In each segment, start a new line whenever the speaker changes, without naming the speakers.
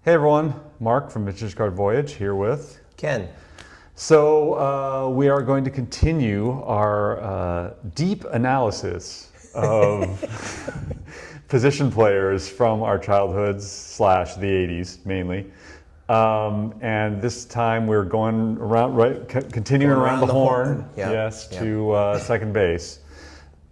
Hey everyone, Mark from Vintage Card Voyage here with
Ken.
So we are going to continue our deep analysis of position players from our childhoods / the 80s mainly. And this time we're going around, continuing around the horn.
Yep.
Yes, to second base.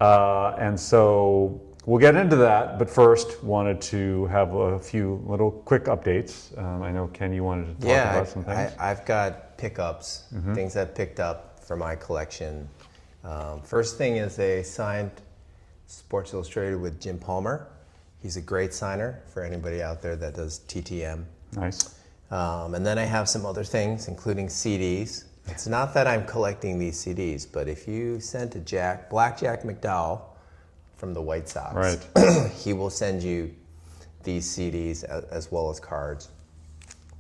And so we'll get into that, but first wanted to have a few little quick updates. I know, Ken, you wanted to talk about some things.
I've got pickups, things I've picked up for my collection. First thing is they signed Sports Illustrated with Jim Palmer. He's a great signer for anybody out there that does TTM.
Nice.
And then I have some other things, including CDs. It's not that I'm collecting these CDs, but if you send to Black Jack McDowell from the White Sox,
right.
he will send you these CDs as well as cards.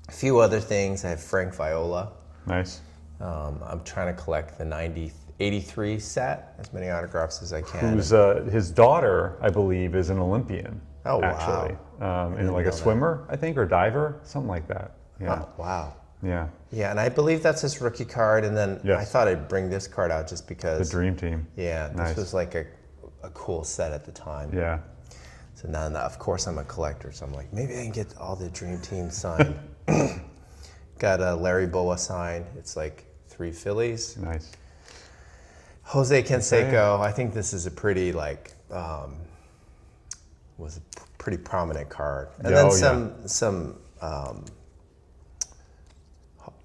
A few other things. I have Frank Viola.
Nice.
I'm trying to collect the 83 set, as many autographs as I can.
Who's his daughter, I believe, is an Olympian.
Oh, wow.
Actually, and like a swimmer, I think, or diver, something like that. Yeah.
Oh, wow.
Yeah.
Yeah, and I believe that's his rookie card. And then I thought I'd bring this card out just because.
The Dream Team.
Yeah,
nice.
This was like a cool set at the time.
Yeah.
So now, of course, I'm a collector, so I'm like, maybe I can get all the Dream Team signed. Got a Larry Boa sign. It's like 3 Phillies.
Nice.
Jose Canseco. I think this is a pretty was a pretty prominent card. And then some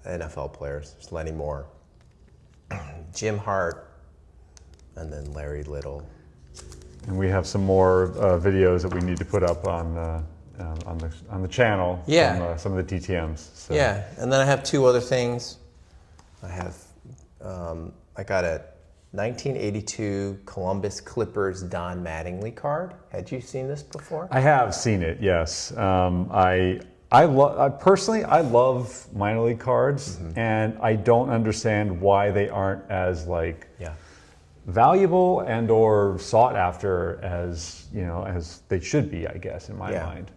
NFL players. There's Lenny Moore, Jim Hart, and then Larry Little.
And we have some more videos that we need to put up on the channel from some of the TTMs. So.
Yeah, and then I have 2 other things. I have I got a 1982 Columbus Clippers Don Mattingly card. Had you seen this before?
I have seen it. Yes. Personally, I love minor league cards, and I don't understand why they aren't as valuable and or sought after as they should be. I guess in my mind.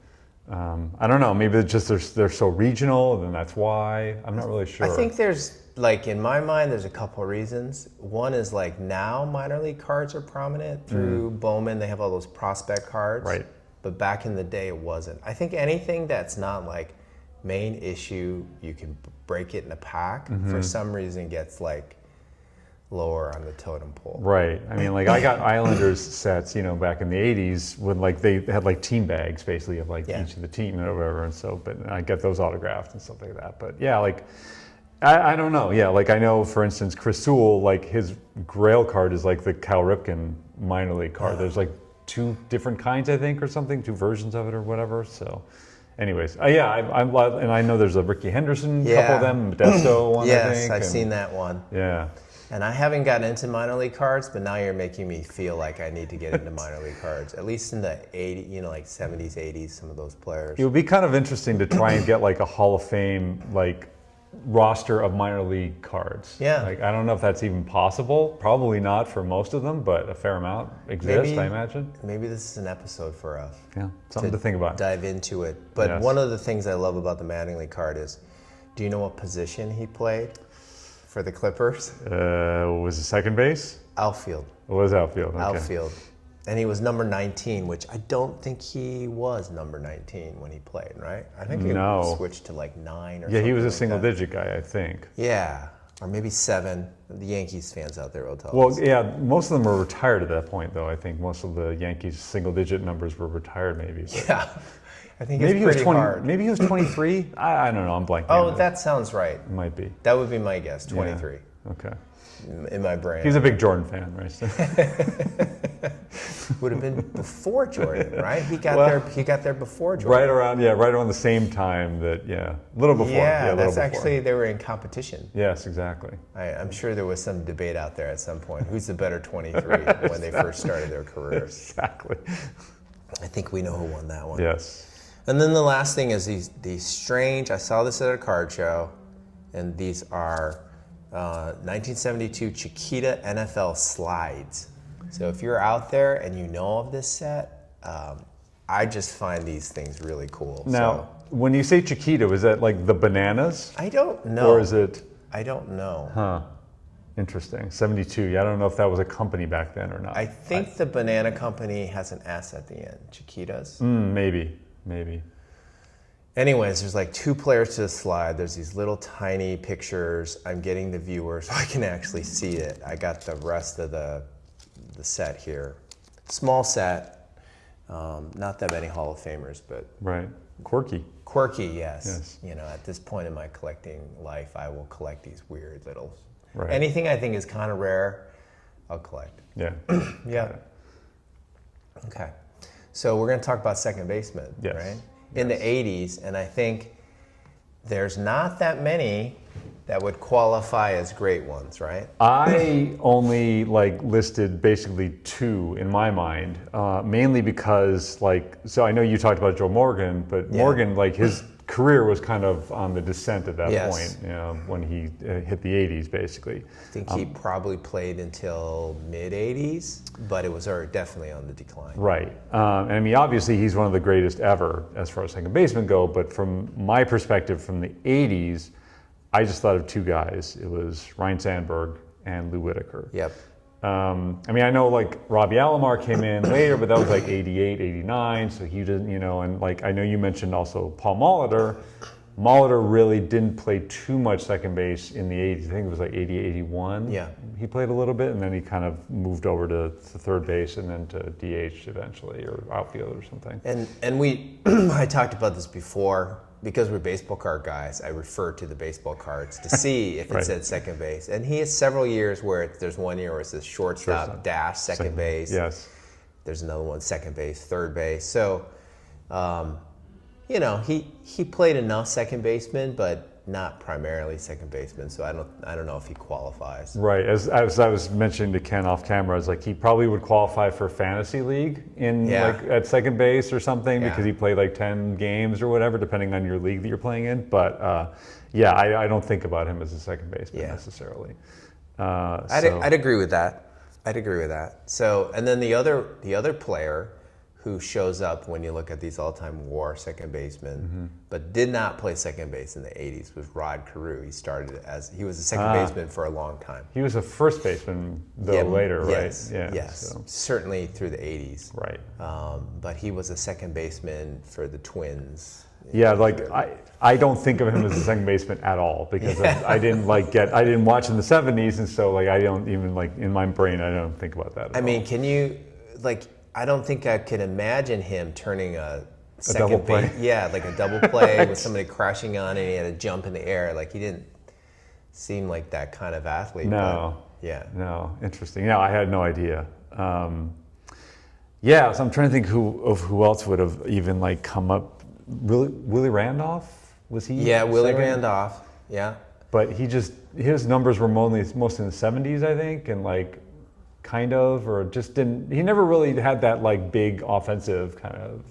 I don't know. Maybe it's just they're so regional, and that's why. I'm not really sure.
I think there's in my mind, there's a couple of reasons. One is now minor league cards are prominent through Bowman. They have all those prospect cards.
Right.
But back in the day, it wasn't. I think anything that's not main issue, you can break it in a pack. For some reason, gets lower on the totem pole.
Right. I mean, I got Islanders sets, back in the 80s when they had team bags basically of each of the team and whatever. And so, but I get those autographed and stuff like that. But yeah, I don't know. Yeah, I know, for instance, Chris Sewell, his Grail card is the Cal Ripken minor league card. There's 2 different kinds, I think, or something, 2 versions of it or whatever. So, anyways, I'm and I know there's a Ricky Henderson, couple of them, Modesto one, I think.
Yes, I've seen that one.
Yeah.
And I haven't gotten into minor league cards, but now you're making me feel like I need to get into minor league cards, at least in the 80s, 70s, 80s, some of those players.
It would be kind of interesting to try and get a Hall of Fame, roster of minor league cards.
Yeah.
I don't know if that's even possible. Probably not for most of them, but a fair amount exist, I imagine.
Maybe this is an episode for us.
Yeah, something to think about.
Dive into it. But one of the things I love about the Mattingly card is, do you know what position he played for the Clippers?
Was it second base?
Outfield.
It was outfield. Okay.
Outfield. And he was number 19, which I don't think he was number 19 when he played, right? I think he switched to 9 or something.
Yeah, he was a single-digit guy, I think.
Yeah, or maybe 7. The Yankees fans out there will tell us.
Well, yeah, most of them were retired at that point, though. I think most of the Yankees' single-digit numbers were retired, maybe. But
yeah, I think it's pretty hard.
Maybe he was 23? I don't know, I'm blanking.
Oh, that sounds right.
It might be.
That would be my guess, 23.
Yeah. Okay.
In my brain.
He's a big Jordan fan, right? So.
Would have been before Jordan, right? He got there before Jordan.
Right around the same time a little before.
Yeah, that's actually, they were in competition.
Yes, exactly.
I'm sure there was some debate out there at some point. Who's the better 23 when they first started their careers?
Exactly.
I think we know who won that one.
Yes.
And then the last thing is these strange, I saw this at a card show, and these are 1972 Chiquita NFL slides. So if you're out there and you know of this set, I just find these things really cool.
Now, when you say Chiquita, was that like the Bananas?
I don't know.
Or is it?
I don't know.
Huh. Interesting. 72. Yeah, I don't know if that was a company back then or not.
I think the Banana Company has an S at the end. Chiquitas?
Maybe.
Anyways, there's like 2 players to the slide. There's these little tiny pictures. I'm getting the viewer so I can actually see it. I got the rest of the set here. Small set. Not that many Hall of Famers, but...
Right. Quirky.
Quirky, yes. You know, at this point in my collecting life, I will collect these weird little...
Right.
Anything I think is kind of rare, I'll collect.
Yeah.
Yeah. Okay. So we're going to talk about second baseman, right? In the 80s, and I think there's not that many that would qualify as great ones, right?
I only listed basically 2 in my mind, mainly because so I know you talked about Joe Morgan, but Morgan, his career was kind of on the descent at that point, you know, when he hit the 80s basically.
I think he probably played until mid 80s, but it was definitely on the decline.
Right. And I mean, obviously he's one of the greatest ever as far as second baseman go, but from my perspective from the 80s, I just thought of 2 guys. It was Ryne Sandberg and Lou Whitaker.
Yep.
I mean, I know Robbie Alomar came in later, but that was 88, 89, so he didn't, you know, and I know you mentioned also Paul Molitor. Molitor really didn't play too much second base in the 80s. I think it was 80, 81.
Yeah.
He played a little bit, and then he kind of moved over to third base and then to DH eventually, or outfield or something.
And we, I talked about this before. Because we're baseball card guys, I refer to the baseball cards to see if it said second base. And he has several years where there's one year where it says shortstop dash second base.
Yes.
There's another one, second base, third base. So, you know, he played enough second baseman, but not primarily second baseman. So I don't know if he qualifies.
Right. As I was mentioning to Ken off camera, I was he probably would qualify for fantasy league in at second base or something because he played 10 games or whatever, depending on your league that you're playing in. But I don't think about him as a second baseman necessarily.
I'd agree with that. So, and then the other player who shows up when you look at these all-time WAR second basemen, but did not play second base in the 80s was Rod Carew. He was a second baseman for a long time.
He was a first baseman though later,
yes,
right?
Yes, so. Certainly through the 80s.
Right.
But he was a second baseman for the Twins.
Yeah, I don't think of him as a second baseman at all because I didn't I didn't watch in the 70s, and so I don't even in my brain I don't think about that at all.
mean, can you I don't think I could imagine him turning a
double play.
A double play with somebody crashing on and he had to jump in the air. He didn't seem like that kind of athlete.
No.
But,
No. Interesting. Yeah, I had no idea. So I'm trying to think who else would have even come up. Willie Randolph, was he?
Yeah, Willie Randolph. Yeah.
But his numbers were mostly in the 70s, I think, and kind of, or just didn't. He never really had that big offensive kind of.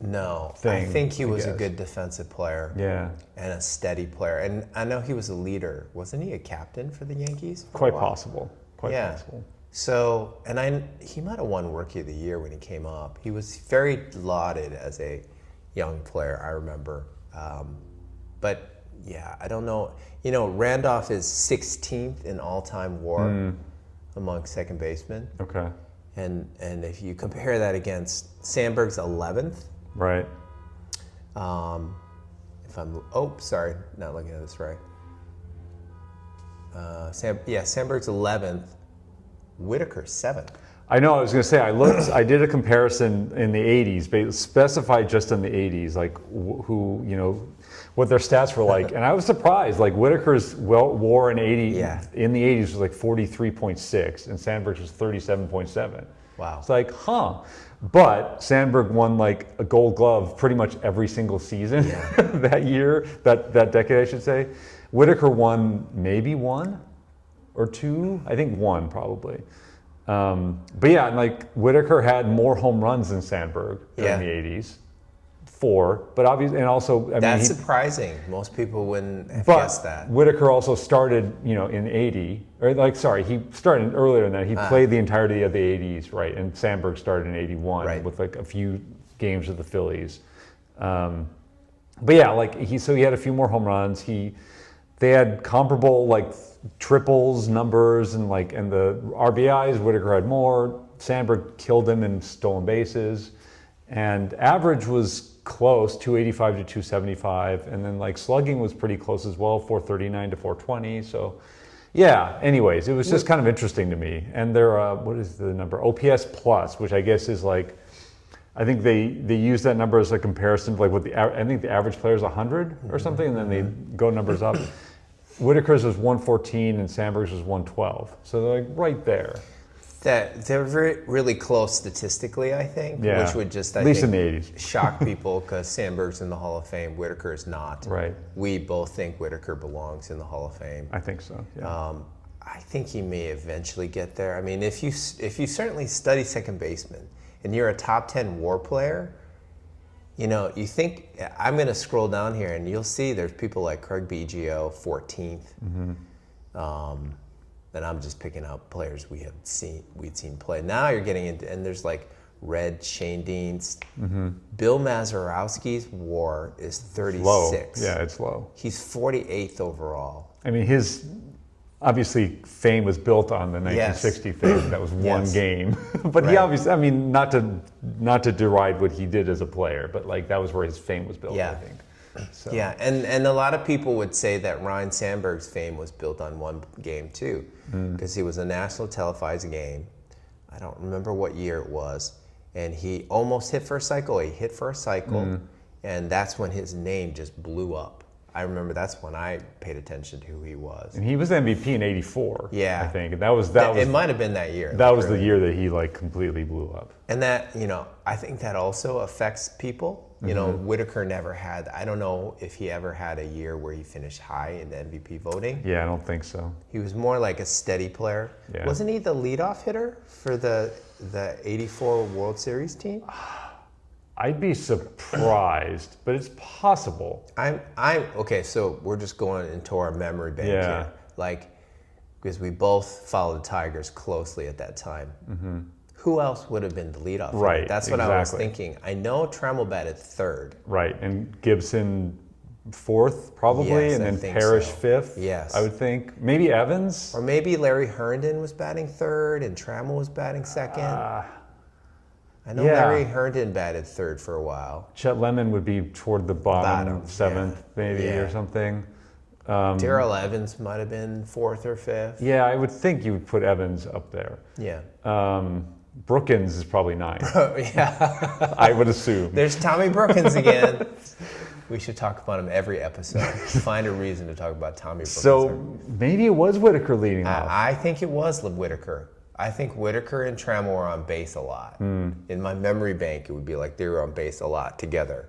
No,
thing,
I think he was a good defensive player.
Yeah,
and a steady player, and I know he was a leader. Wasn't he a captain for the Yankees?
Quite possible. Quite possible.
So, and he might have won Rookie of the Year when he came up. He was very lauded as a young player. I remember, but yeah, I don't know. You know, Randolph is 16th in all-time WAR. Among second basemen.
Okay.
And if you compare that against Sandberg's 11th.
Right.
Sorry, not looking at this right. Sandberg's 11th. Whitaker's 7th.
I know. I was going to say I did a comparison in the 80s, but specified just in the 80s, who what their stats were like, and I was surprised. Whitaker's WAR in in the 80s was 43.6, and Sandberg's was 37.7.
Wow.
It's but Sandberg won a Gold Glove pretty much every single season that year, that decade, I should say. Whitaker won maybe 1 or 2, I think 1 probably. But yeah, Whitaker had more home runs than Sandberg during the 80s. 4, but obviously, and also,
that's surprising. Most people wouldn't have guessed that.
Whitaker also started, in 80, or he started earlier than that. He played the entirety of the 80s, right? And Sandberg started in 81 with a few games with the Phillies. But yeah, like he had a few more home runs. They had comparable like triples numbers and the RBIs. Whitaker had more. Sandberg killed him in stolen bases, and average was close, 285 to 275, and then like slugging was pretty close as well, 439 to 420. So yeah, anyways, it was just kind of interesting to me. And their what is the number, OPS plus, which I guess is like, I think they use that number as a comparison to like what I think the average player is 100 or something, and then they go numbers up. Whitaker's was 114 and Sandberg's was 112, so they're like right there.
That they're really close statistically, I think,
Yeah.
which would just,
At least in the 80s.
shock people because Sandberg's in the Hall of Fame, Whitaker is not.
Right.
We both think Whitaker belongs in the Hall of Fame.
I think so. Yeah.
I think he may eventually get there. I mean, if you certainly study second baseman and you're a top 10 WAR player, you know, you think, I'm going to scroll down here and you'll see there's people like Craig Biggio, 14th. And I'm just picking out players we'd seen play. Now you're getting into, and there's like Red, Shane Deans. Bill Mazeroski's WAR is 36.
Low. Yeah, it's low.
He's 48th overall.
I mean, his obviously fame was built on the 1960 fame. That was one game, but he obviously, I mean, not to deride what he did as a player, but like that was where his fame was built. I think. So.
Yeah, and a lot of people would say that Ryne Sandberg's fame was built on one game too, because he was a national televised game. I don't remember what year it was, and he almost hit for a cycle. He hit for a cycle, and that's when his name just blew up. I remember that's when I paid attention to who he was.
And he was MVP in '84.
Yeah,
I think that was. It
might have been that year.
That was the year that he like completely blew up.
And that, you know, I think that also affects people. You know, Whitaker never had, I don't know if he ever had a year where he finished high in the MVP voting.
Yeah, I don't think so.
He was more like a steady player.
Yeah.
Wasn't he the leadoff hitter for the '84 World Series team?
I'd be surprised, but it's possible.
I'm okay. So we're just going into our memory bank here, like because we both followed the Tigers closely at that time. Who else would have been the leadoff hitter?
Right.
That's what I was thinking. I know Trammell batted third.
Right, and Gibson fourth probably, and then Parrish fifth.
Yes,
I would think maybe Evans,
or maybe Larry Herndon was batting third and Trammell was batting second. I know Larry Herndon batted third for a while.
Chet Lemon would be toward the bottom seventh, maybe, or something.
Darrell Evans might have been fourth or fifth.
Yeah, I would think you would put Evans up there.
Yeah.
Brookins is probably ninth.
Yeah.
I would assume.
There's Tommy Brookins again. We should talk about him every episode. Find a reason to talk about Tommy Brookins.
So maybe it was Whitaker leading off.
I think it was Whitaker. I think Whitaker and Trammell were on base a lot. In my memory bank, it would be like they were on base a lot together.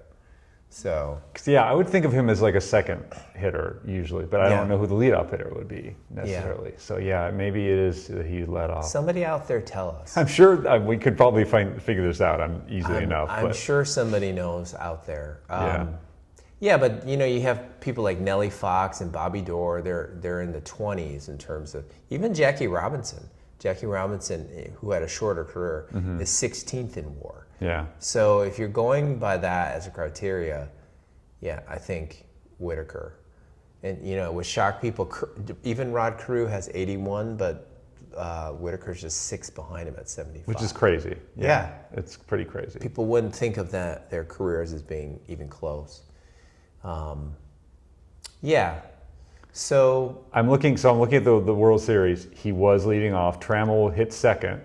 So
yeah, I would think of him as like a second hitter usually, but I don't know who the leadoff hitter would be necessarily. Yeah. So yeah, maybe it is that he led off.
Somebody out there tell us.
I'm sure we could probably figure this out easily enough.
I'm sure somebody knows out there. Yeah, but you know, you have people like Nellie Fox and Bobby Dorr. They're in the 20s in terms of even Jackie Robinson. Jackie Robinson, who had a shorter career, is 16th in WAR.
Yeah.
So if you're going by that as a criteria, I think Whitaker. And you know, it would shock people. Even Rod Carew has 81, but Whitaker's just 6 behind him at 75.
Which is crazy. Yeah. It's pretty crazy.
People wouldn't think of their careers as being even close. So
I'm looking at the World Series. He was leading off. Trammell hit second,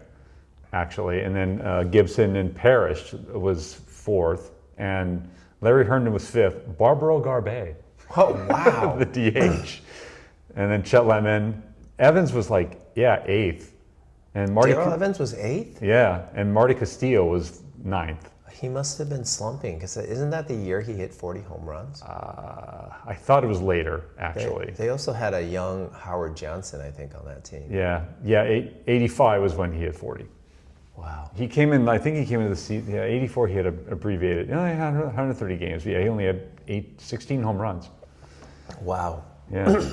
actually, and then Gibson and Parrish was fourth, and Larry Herndon was fifth. Barbaro Garbet.
Oh wow!
The DH, and then Chet Lemon. Evans was eighth, and
Darrell Evans was eighth.
Yeah, and Marty Castillo was ninth.
He must have been slumping because isn't that the year he hit 40 home runs?
I thought it was later, actually.
They also had a young Howard Johnson, I think, on that team.
Yeah. 85 was when he hit 40.
Wow.
He came in, I think he came into the season, 84 he had abbreviated. He had 130 games, but he only had 16 home runs.
Wow.
Yeah.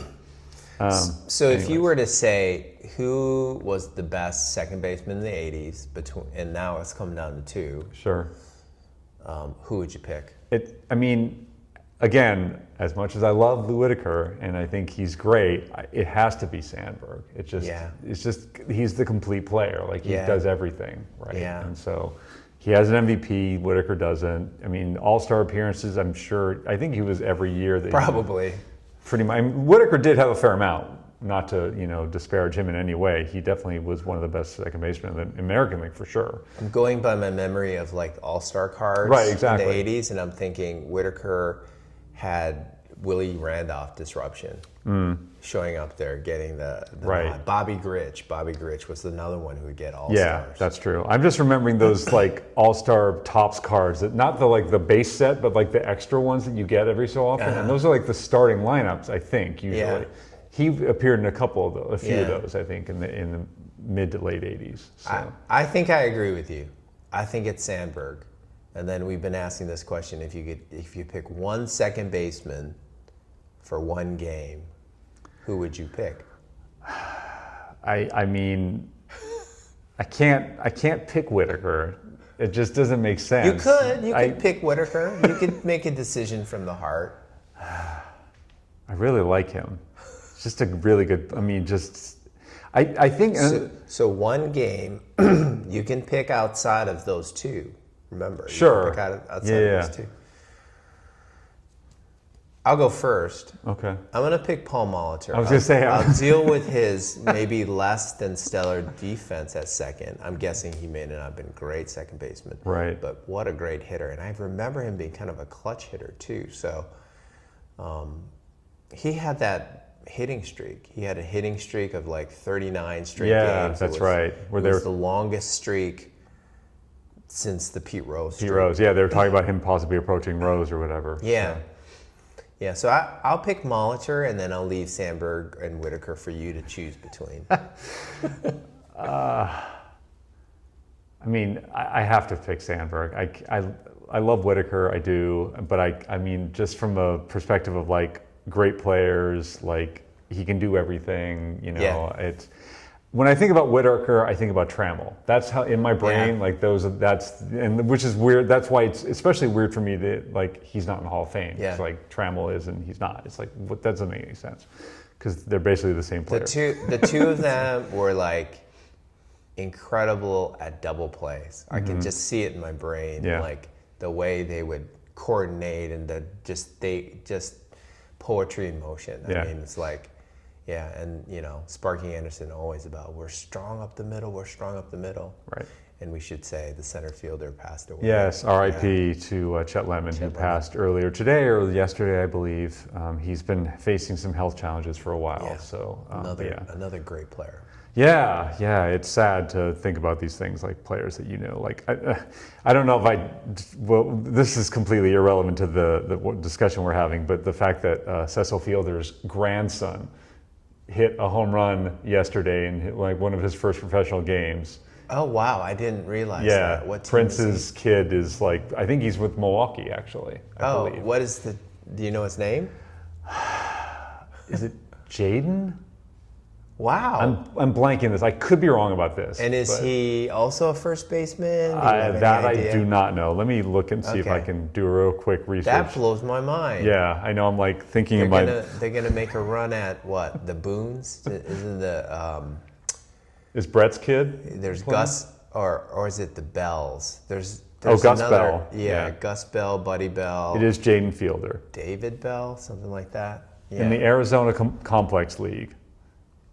So if you were to say who was the best second baseman in the 80s, and now it's come down to two.
Sure.
who would you pick?
I mean, again, as much as I love Lou Whitaker and I think he's great, it has to be Sandberg. It's just he's the complete player. Like he does everything, right?
Yeah.
And so he has an MVP. Whitaker doesn't. I mean, All-Star appearances. I think he was every year.
Probably.
Pretty much. I mean, Whitaker did have a fair amount. Not to disparage him in any way. He definitely was one of the best second basemen in the American League for sure.
I'm going by my memory of like All-Star cards
right, exactly.
in the 80s, and I'm thinking Whitaker had Willie Randolph disruption showing up there, getting the
right.
nod. Bobby Grich was another one who would get All-Stars.
Yeah, that's true. I'm just remembering those like All-Star Topps cards, that not the base set, but like the extra ones that you get every so often. And those are like the starting lineups, I think, usually. Yeah. He appeared in a few of those, I think, in the mid to late 80s. So.
I think I agree with you. I think it's Sandberg. And then we've been asking this question: if you pick one second baseman for one game, who would you pick?
I mean, I can't pick Whitaker. It just doesn't make sense.
You could pick Whitaker. You could make a decision from the heart.
I really like him. Just a really good. I mean, I think.
So one game you can pick outside of those two. Remember,
sure.
You can pick outside of those two. I'll go first.
Okay.
I'm going to pick Paul Molitor.
I was going to say.
I'll deal with his maybe less than stellar defense at second. I'm guessing he may not have been a great second baseman.
Right.
But what a great hitter. And I remember him being kind of a clutch hitter too. So he had that hitting streak. He had a hitting streak of like 39 straight games.
Yeah, that's right.
It was the longest streak since the Pete Rose streak.
Pete Rose, yeah. They were talking about him possibly approaching Rose or whatever.
Yeah. So. Yeah, so I'll pick Molitor, and then I'll leave Sandberg and Whitaker for you to choose between.
I mean, I have to pick Sandberg. I love Whitaker, I do, but I mean, just from a perspective of like great players, like he can do everything. It's when I think about Whitaker, I think about Trammell. That's how in my brain, like which is weird. That's why it's especially weird for me that like he's not in the Hall of Fame.
Yeah.
It's like Trammell is and he's not. It's like that doesn't make any sense because they're basically the same player.
The two of them were like incredible at double plays. I can just see it in my brain, like the way they would coordinate and just poetry in motion. I mean, it's like. Yeah, and Sparky Anderson always about we're strong up the middle. Right. And we should say the center fielder passed away.
Yes, R.I.P. to Chet Lemon, who passed earlier today or yesterday, I believe. He's been facing some health challenges for a while. Yeah. So
another great player.
Yeah, it's sad to think about these things like players that Like I don't know if this is completely irrelevant to the discussion we're having, but the fact that Cecil Fielder's grandson hit a home run yesterday in like one of his first professional games.
Oh wow, I didn't realize that.
Yeah, Prince's kid is like, I think he's with Milwaukee actually. I believe.
What is do you know his name?
Is it Jaden?
Wow.
I'm blanking this. I could be wrong about this.
And is he also a first baseman?
I do not know. Let me look and see if I can do a real quick research.
That blows my mind.
Yeah, I know. I'm like thinking about.
They're gonna make a run at what? The Boons? Isn't the?
Is Brett's kid?
There's playing? Gus, or is it the Bells? There's
Gus Bell.
Yeah, Gus Bell, Buddy Bell.
It is Jaden Fielder.
David Bell, something like that. Yeah.
In the Arizona Complex League.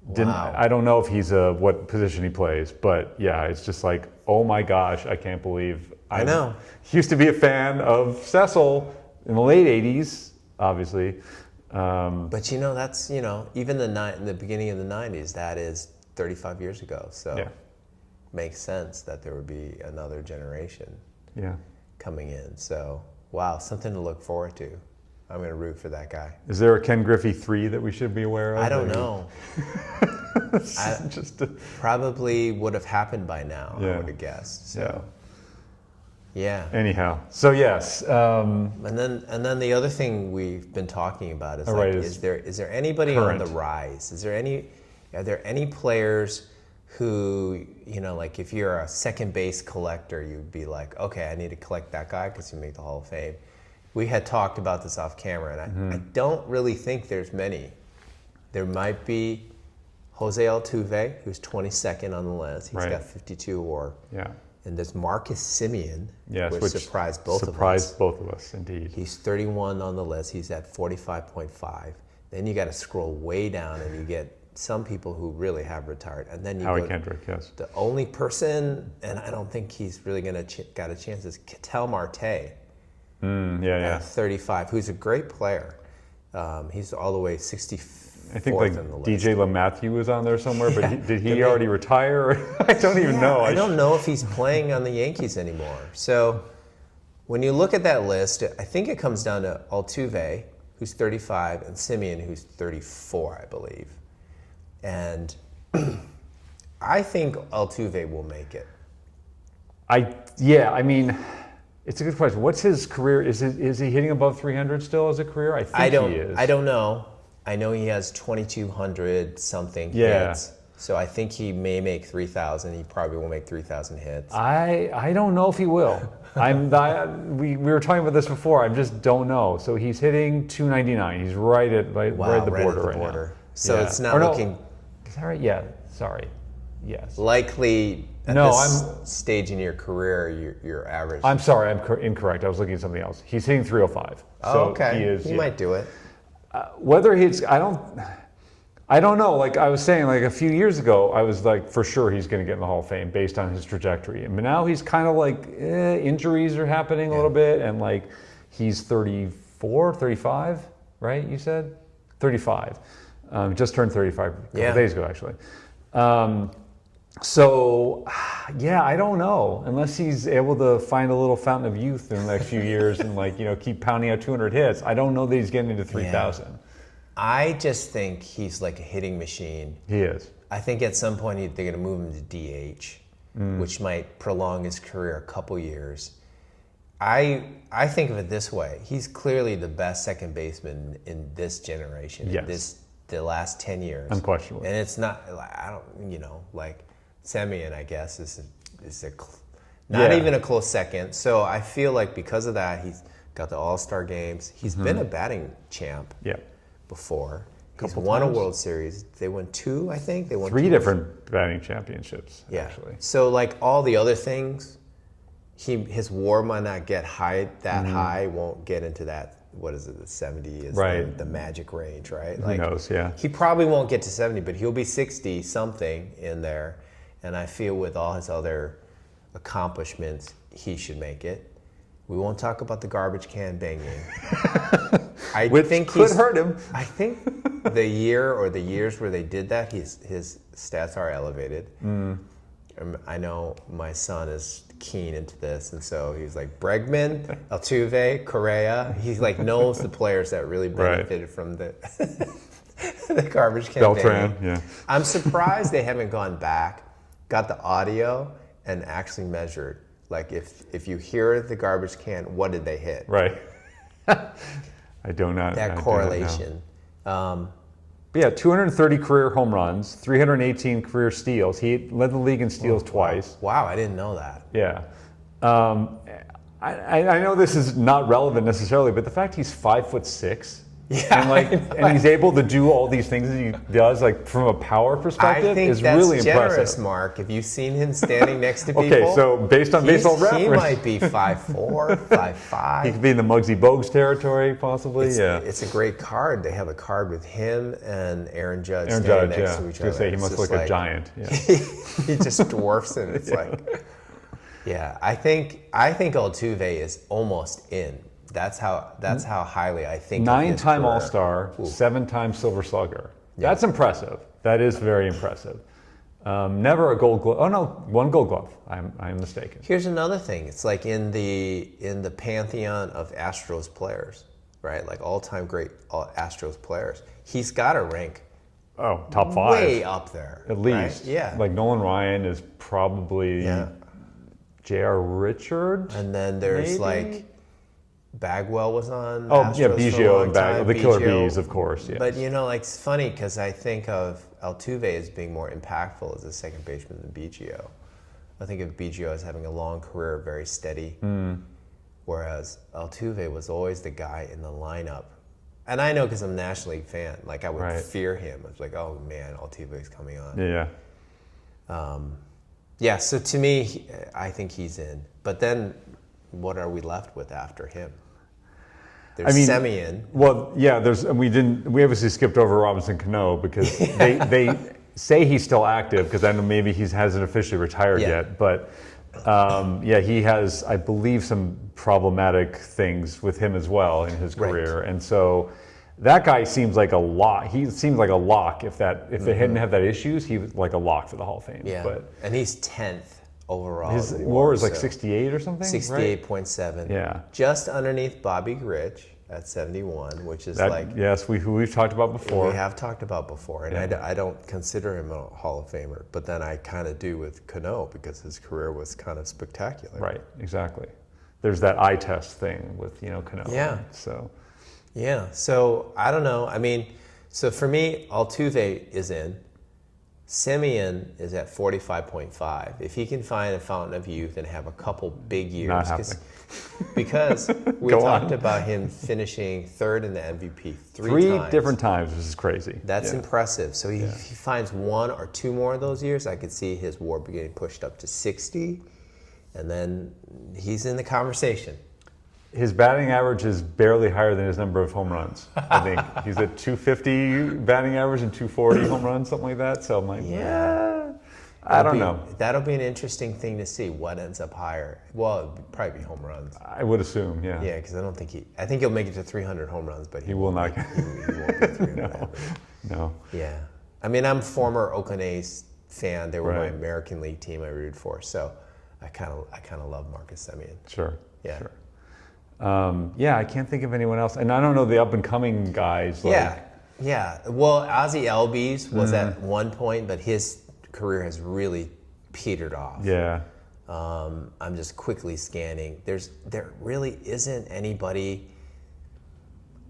Wow.
I don't know if he's what position he plays, but yeah, it's just like, oh my gosh, I can't believe.
I know.
Used to be a fan of Cecil in the late 80s, obviously.
But that's, even in the beginning of the 90s, that is 35 years ago. So makes sense that there would be another generation coming in. So, wow, something to look forward to. I'm going to root for that guy.
Is there a Ken Griffey 3 that we should be aware of?
I don't know. Probably would have happened by now, I would have guessed. So. Yeah.
Anyhow, so yes.
And then the other thing we've been talking about is is there anybody on the rise? Are there any players who, like if you're a second base collector, you'd be like, okay, I need to collect that guy because he made the Hall of Fame. We had talked about this off camera, and I don't really think there's many. There might be Jose Altuve, who's 22nd on the list. He's got 52 WAR.
Yeah.
And there's Marcus Semien,
which
surprised both of us.
Surprised both of us, indeed.
He's 31 on the list. He's at 45.5. Then you got to scroll way down, and you get some people who really have retired. And then you
Howie
go
Kendrick, yes.
The only person, and I don't think he's really going to got a chance, is Ketel Marte. At 35, who's a great player. He's all the way 64th
I think like
in the list.
DJ LeMahieu was on there somewhere, but did he already retire? I don't even know.
I don't know if he's playing on the Yankees anymore. So when you look at that list, I think it comes down to Altuve, who's 35, and Semien, who's 34, I believe. And I think Altuve will make it.
I mean, it's a good question. What's his career? Is he hitting above 300 still as a career? I think he is.
I don't know. I know he has 2,200 something hits. So I think he may make 3,000. He probably will make 3,000 hits.
I don't know if he will. We were talking about this before. I just don't know. So he's hitting 299. He's right at the border right now.
So it's not looking.
Is that right? Yeah. Sorry. Yes.
Likely at this stage in your career, your average.
I'm sorry. I'm incorrect. I was looking at something else. He's hitting 305.
Oh,
so
okay. He might do it.
Whether he's, I don't know. Like I was saying, like a few years ago, I was like, for sure he's going to get in the Hall of Fame based on his trajectory. But now he's kind of like, injuries are happening a little bit. And like, he's 34, 35, right? You said? 35. Just turned 35 a couple days ago, actually. So, yeah, I don't know. Unless he's able to find a little fountain of youth in the next few years and keep pounding out 200 hits. I don't know that he's getting into 3,000. Yeah.
I just think he's like a hitting machine.
He is.
I think at some point they're going to move him to DH, which might prolong his career a couple years. I think of it this way. He's clearly the best second baseman in this generation.
Yes.
The last 10 years.
Unquestionably.
And it's not, Semien, I guess, is not even a close second. So I feel like because of that, he's got the All-Star games. He's been a batting champ before. He's won a World Series. They won 2, I think. They won
3 different batting championships, actually.
So like all the other things, his WAR might not get high, won't get into that. What is it? The 70 is the magic range, right?
Who knows? Yeah.
He probably won't get to 70, but he'll be 60 something in there. And I feel with all his other accomplishments, he should make it. We won't talk about the garbage can banging.
Which could hurt him.
I think the year or the years where they did that, his stats are elevated. I know my son is keen into this, and so he's like Bregman, Altuve, Correa. He knows the players that really benefited from the the garbage can.
Beltran, yeah.
I'm surprised they haven't gone back, got the audio, and actually measured. Like if you hear the garbage can, what did they hit?
Right. I do not.
That correlation.
But yeah, 230 career home runs, 318 career steals. He led the league in steals twice.
Wow, I didn't know that.
Yeah. I know this is not relevant necessarily, but the fact he's 5'6", and he's able to do all these things that he does, from a power perspective, is really impressive.
Generous, Mark. Have you seen him standing next to people?
Okay, so based on baseball reference,
he might be 5'4", 5'5".
He could be in the Muggsy Bogues territory, possibly.
It's a great card. They have a card with him and Aaron Judge standing next to each other.
Say he must look like a giant. Yeah.
He just dwarfs him. It's I think Altuve is almost in. That's how highly I think.
9-time All-Star, 7-time Silver Slugger. Yeah. That's impressive. That is very impressive. Never a Gold Glove. Oh no, 1 Gold Glove. I'm mistaken.
Here's another thing. It's like in the pantheon of Astros players, right? Like all-time great Astros players. He's got to rank.
Oh, top 5.
Way up there.
At least.
Right? Yeah.
Like Nolan Ryan is probably J.R. Richards.
And then there's Bagwell was on.
Oh,
Astros
yeah,
for a
Biggio
long
and
time.
the Killer
Biggio.
Bees, of course. Yes.
But like it's funny because I think of Altuve as being more impactful as a second baseman than Biggio. I think of Biggio as having a long career, very steady, whereas Altuve was always the guy in the lineup. And I know because I'm a National League fan, like I would fear him. I was like, oh man, Altuve's coming on.
Yeah.
Yeah, so to me, I think he's in. But then what are we left with after him? There's Semien.
Well, yeah, we obviously skipped over Robinson Cano because they say he's still active because I know maybe he hasn't officially retired yet. But he has, I believe, some problematic things with him as well in his career. And so that guy seems like a lock. He seems like a lock. If they hadn't had that issues, he was like a lock for the Hall of Fame.
Yeah, and he's 10th overall.
His WAR is like 68 or something?
68.7.
Right? Yeah.
Just underneath Bobby Grich at 71, which is
yes, we've talked about before.
We have talked about before, and I don't consider him a Hall of Famer, but then I kind of do with Cano because his career was kind of spectacular.
Right, exactly. There's that eye test thing with Cano.
Yeah.
So.
Yeah, so I don't know. I mean, so for me, Altuve is in. Semien is at 45.5. If he can find a fountain of youth and have a couple big years,
not happening.
Because we talked about him finishing third in the MVP three times.
Different times, which is crazy.
That's impressive. So if he finds one or two more of those years, I could see his WAR getting pushed up to 60, and then he's in the conversation.
His batting average is barely higher than his number of home runs. I think he's at 250 batting average and 240 home runs, something like that. So I'm like, I don't know.
That'll be an interesting thing to see. What ends up higher? Well, it'd probably be home runs.
I would assume, yeah.
Yeah, because I think he'll make it to 300 home runs, but
he will not.
He won't be 300.
No.
Yeah, I mean, I'm a former Oakland A's fan. They were my American League team I rooted for, so I kind of love Marcus Semien.
Sure.
Yeah.
Sure. I can't think of anyone else, and I don't know the up and coming guys.
Yeah. Well, Ozzie Albies was at one point, but his career has really petered off.
Yeah.
I'm just quickly scanning. There really isn't anybody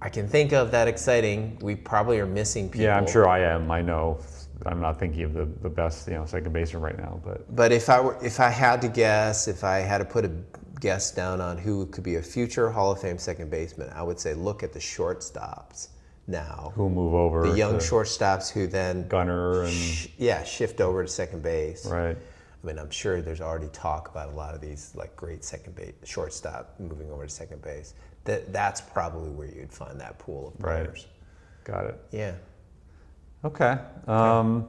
I can think of that exciting. We probably are missing people.
Yeah, I'm sure I am. I know. I'm not thinking of the best, second baseman right now,
But if I had to guess, if I had to put a guess down on who could be a future Hall of Fame second baseman, I would say look at the shortstops now.
Who'll move over?
The young shortstops who then
Gunner and
shift over to second base.
Right.
I mean, I'm sure there's already talk about a lot of these like great second base shortstop moving over to second base. That's probably where you'd find that pool of players.
Right. Got it.
Yeah.
Okay.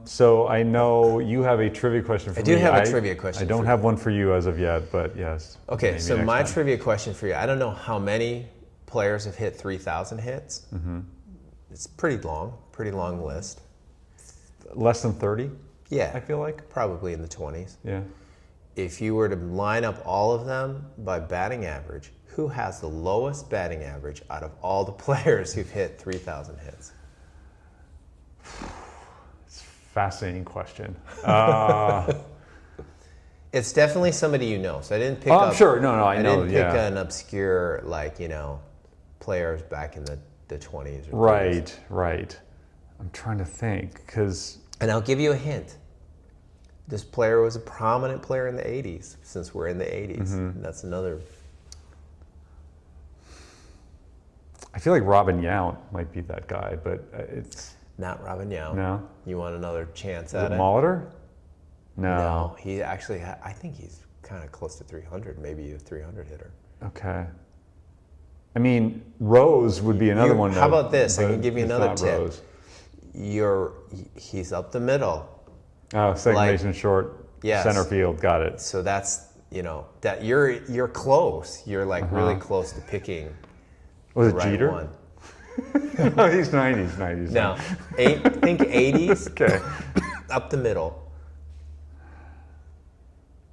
So I know you have a trivia question for me.
I do have a trivia question.
I don't have one for you as of yet, but yes.
Okay, so my trivia question for you, I don't know how many players have hit 3,000 hits. Mm-hmm. It's pretty long list.
Less than 30?
Yeah.
I feel like.
Probably in the 20s.
Yeah.
If you were to line up all of them by batting average, who has the lowest batting average out of all the players who've hit 3,000 hits?
It's a fascinating question.
It's definitely somebody you know. So I didn't pick
I'm sure. No, I know.
I didn't pick an obscure, players back in the 20s. Or
Right. I'm trying to think because...
And I'll give you a hint. This player was a prominent player in the 80s, since we're in the 80s. Mm-hmm. And that's another...
I feel like Robin Yount might be that guy, but it's...
Not Robin Yount.
No?
You want another chance at it?
Molitor?
No. He actually, I think he's kind of close to 300, maybe a 300 hitter.
Okay. I mean, Rose would be another one.
How about this? I can give you another tip.
Rose.
He's up the middle.
Oh, second baseman, short, center field. Got it.
So that's, that you're close. You're really close to picking
Was
the
it
right
Jeter?
one.
Oh, he's 90s.
No, think 80s.
Okay.
Up the middle.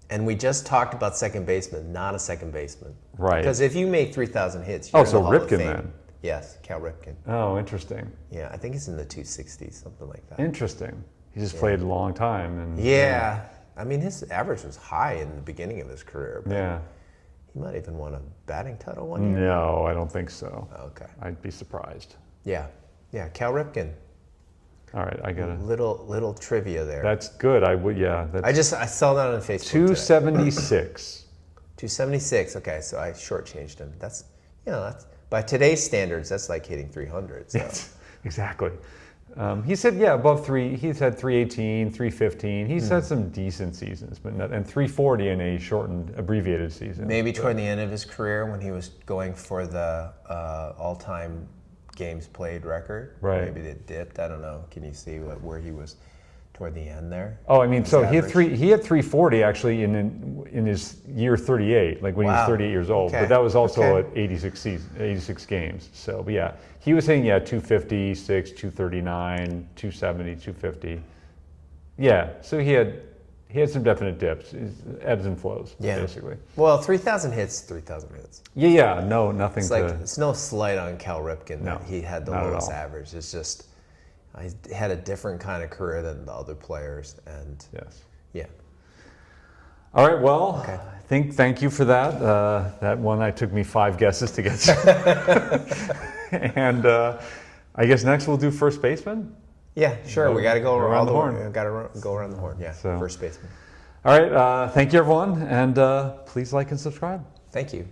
And we just talked about second baseman, not a second baseman.
Right.
Because if you make 3,000 hits, you're in the Hall of
Ripken
Fame.
then.
Yes, Cal Ripken.
Oh, interesting.
Yeah, I think it's in the 260s, something like that.
Interesting. He just played a long time. And
yeah. I mean, his average was high in the beginning of his career. But He might even won a batting title one year.
No, I don't think so.
Okay.
I'd be surprised.
Yeah. Cal Ripken.
All right, I got it.
Little trivia there.
That's good. I would, yeah. That's
I saw that on Facebook.
276.
276. Okay, so I shortchanged him. That's by today's standards, that's like hitting 300. So.
Yes, exactly. He said, yeah, above 3. He's had 318, 315. He's had some decent seasons, but and 340 in a shortened, abbreviated season.
Maybe toward the end of his career when he was going for the all-time games played record.
Right.
Maybe it dipped. I don't know. Can you see where he was toward the end there?
Oh, I mean, so he had
average?
he had 340 actually in his year 38, like when he was 38 years old.
Okay.
But that was also
Okay.
at 86 games. So, but yeah, he was hitting 256, 239, 270, 250. Yeah, so he had some definite dips, ebbs and flows, basically.
Well, 3,000 hits, 3,000 hits.
Yeah, no, nothing
It's
to.
like it's no slight on Cal Ripken
No,
that he had the
not at
lowest
all.
average. It's just he had a different kind of career than the other players, and
Yes.
yeah.
All right. Well,
Okay.
thank you for that. That one, I took me 5 guesses to get to. And I guess next we'll do first baseman.
Yeah, sure. We got to go
around
around
the horn.
We got to go around the horn. Yeah,
So-
first baseman.
All right. Thank you, everyone, and please like and subscribe.
Thank you.